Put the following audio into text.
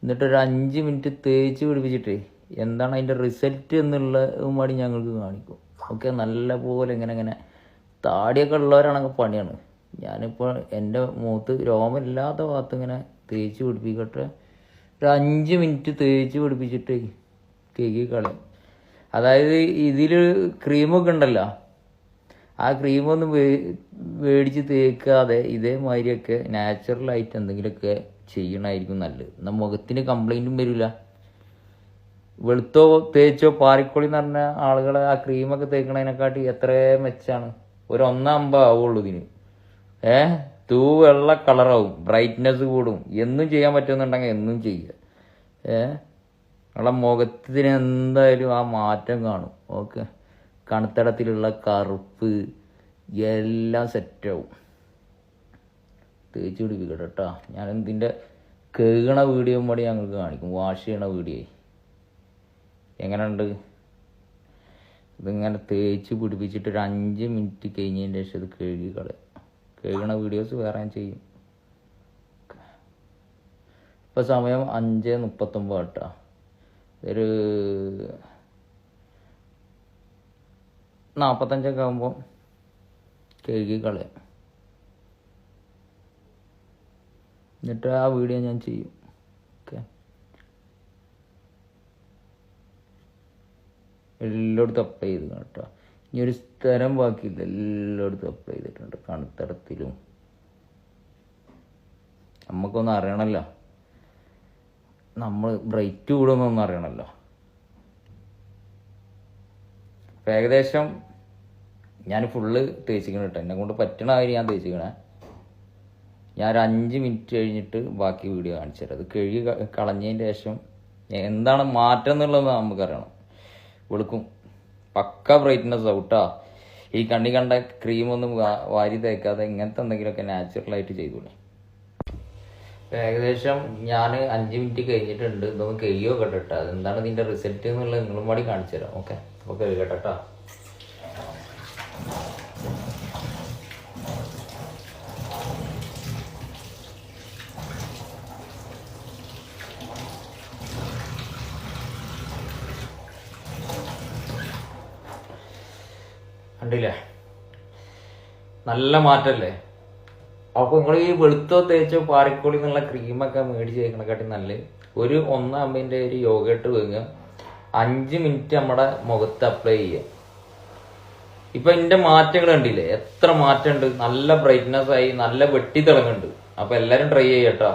എന്നിട്ടൊരു 5 മിനിറ്റ് തേച്ച് പിടിപ്പിച്ചിട്ട് എന്താണ് അതിൻ്റെ റിസൾട്ട് എന്നുള്ള മാടി ഞങ്ങൾക്ക് കാണിക്കും. ഓക്കെ, നല്ല പോലെ ഇങ്ങനെ താടിയൊക്കെ ഉള്ളവരാണെങ്കിൽ പണിയാണ്. ഞാനിപ്പോൾ എൻ്റെ മുഖത്ത് രോമമില്ലാത്ത ഭാഗത്ത് ഇങ്ങനെ തേച്ച് പിടിപ്പിക്കട്ടെ. ഒരു 5 മിനിറ്റ് തേച്ച് പിടിപ്പിച്ചിട്ട് കേക്ക് കളയും. അതായത് ഇതിൽ ക്രീമൊക്കെ ഉണ്ടല്ലോ, ആ ക്രീമൊന്നും മേടിച്ച് തേക്കാതെ ഇതേമാതിരിയൊക്കെ നാച്ചുറലായിട്ട് എന്തെങ്കിലുമൊക്കെ ചെയ്യണമായിരിക്കും നല്ലത്. എന്നാൽ മുഖത്തിന് കംപ്ലൈൻറ്റും വരില്ല. വെളുത്തോ തേച്ചോ പാറിക്കോളി എന്ന് പറഞ്ഞ ആളുകളെ ആ ക്രീമൊക്കെ തേക്കണതിനെക്കാട്ടി എത്രയോ മെച്ചാണ്. ഒരു 1.50 ആവുള്ളൂ ഇതിന്. വെള്ള കളറാവും, ബ്രൈറ്റ്നെസ് കൂടും. എന്നും ചെയ്യാൻ പറ്റുമെന്നുണ്ടെങ്കിൽ എന്നും ചെയ്യുക. നിങ്ങളെ മുഖത്തിന് എന്തായാലും ആ മാറ്റം കാണും. ഓക്കെ, കണത്തടത്തിലുള്ള കറുപ്പ് എല്ലാം സെറ്റാവും. തേച്ച് പിടിപ്പിക്കട്ടെ കേട്ടോ. ഞാൻ ഇതിൻ്റെ കഴുകണ വീഡിയോ കൂടി ഞങ്ങൾക്ക് കാണിക്കും, വാഷ് ചെയ്യണ വീഡിയോ. എങ്ങനെയുണ്ട് ഇതിങ്ങനെ തേച്ച് പിടിപ്പിച്ചിട്ട് ഒരു 5 മിനിറ്റ് കഴിഞ്ഞതിന് ശേഷം ഇത് കഴുകി കളയും. കഴുകണ വീഡിയോസ് വേറെ ഞാൻ ചെയ്യും. ഇപ്പോൾ സമയം 5:39 കേട്ടോ. ഒരു 45 ആകുമ്പോൾ കഴുകി കളയാം. എന്നിട്ട് ആ വീഡിയോ ഞാൻ ചെയ്യും. ഓക്കെ, എല്ലായിടത്തും അപ്ലൈ ചെയ്ത് കേട്ടോ. ഇനി ഒരു സ്ഥലം ബാക്കിയില്ല, എല്ലായിടത്തും അപ്ലൈ ചെയ്തിട്ടുണ്ട്. കണത്തടത്തിലും നമുക്കൊന്നും അറിയണമല്ലോ, നമ്മൾ ബ്രൈറ്റ് കൂടുന്നൊന്നും അറിയണമല്ലോ. അപ്പം ഏകദേശം ഞാൻ ഫുള്ള് തേച്ചിക്കണം കേട്ടോ. എന്നെ കൊണ്ട് പറ്റണ കാര്യം ഞാൻ തേച്ചിക്കണേ. ഞാൻ ഒരു 5 മിനിറ്റ് കഴിഞ്ഞിട്ട് ബാക്കി വീഡിയോ കാണിച്ചു തരാം. അത് കഴുകി കളഞ്ഞതിൻ്റെ ശേഷം എന്താണ് മാറ്റം എന്നുള്ളത് നമുക്കറിയണം. വെളുക്കും, പക്ക ബ്രൈറ്റ്നെസ് ഔട്ടാ. ഈ കണ്ണി കണ്ട ക്രീമൊന്നും വാരി തേക്കാതെ ഇങ്ങനത്തെ എന്തെങ്കിലുമൊക്കെ നാച്ചുറലായിട്ട് ചെയ്തോളൂ. ഏകദേശം ഞാൻ 5 മിനിറ്റ് കഴിഞ്ഞിട്ടുണ്ട്. ഇതൊന്ന് കഴുകിയോ കേട്ടോ. അതെന്താണ് ഇതിൻ്റെ റിസൾട്ട് എന്നുള്ളത് നിങ്ങളും കൂടി കാണിച്ചു തരാം. ഓക്കെ, അപ്പോൾ കഴുകട്ടെ കേട്ടോ. കണ്ടില്ലേ, നല്ല മാറ്റല്ലേ. അപ്പോൾ നിങ്ങൾ ഈ വെളുത്തോ തേച്ചോ പാറിക്കോളി എന്നുള്ള ക്രീമൊക്കെ മേടിച്ച് കഴിക്കണക്കാട്ടി നല്ല ഒരു 1.50 ഒരു യോഗട്ട് വാങ്ങുക. 5 മിനിറ്റ് നമ്മുടെ മുഖത്ത് അപ്ലൈ ചെയ്യുക. ഇപ്പം ഇതിൻ്റെ മാറ്റങ്ങൾ കണ്ടില്ലേ, എത്ര മാറ്റമുണ്ട്. നല്ല ബ്രൈറ്റ്നെസ് ആയി, നല്ല വെട്ടി തിളങ്ങുന്നുണ്ട്. അപ്പോൾ എല്ലാവരും ട്രൈ ചെയ്യട്ടോ.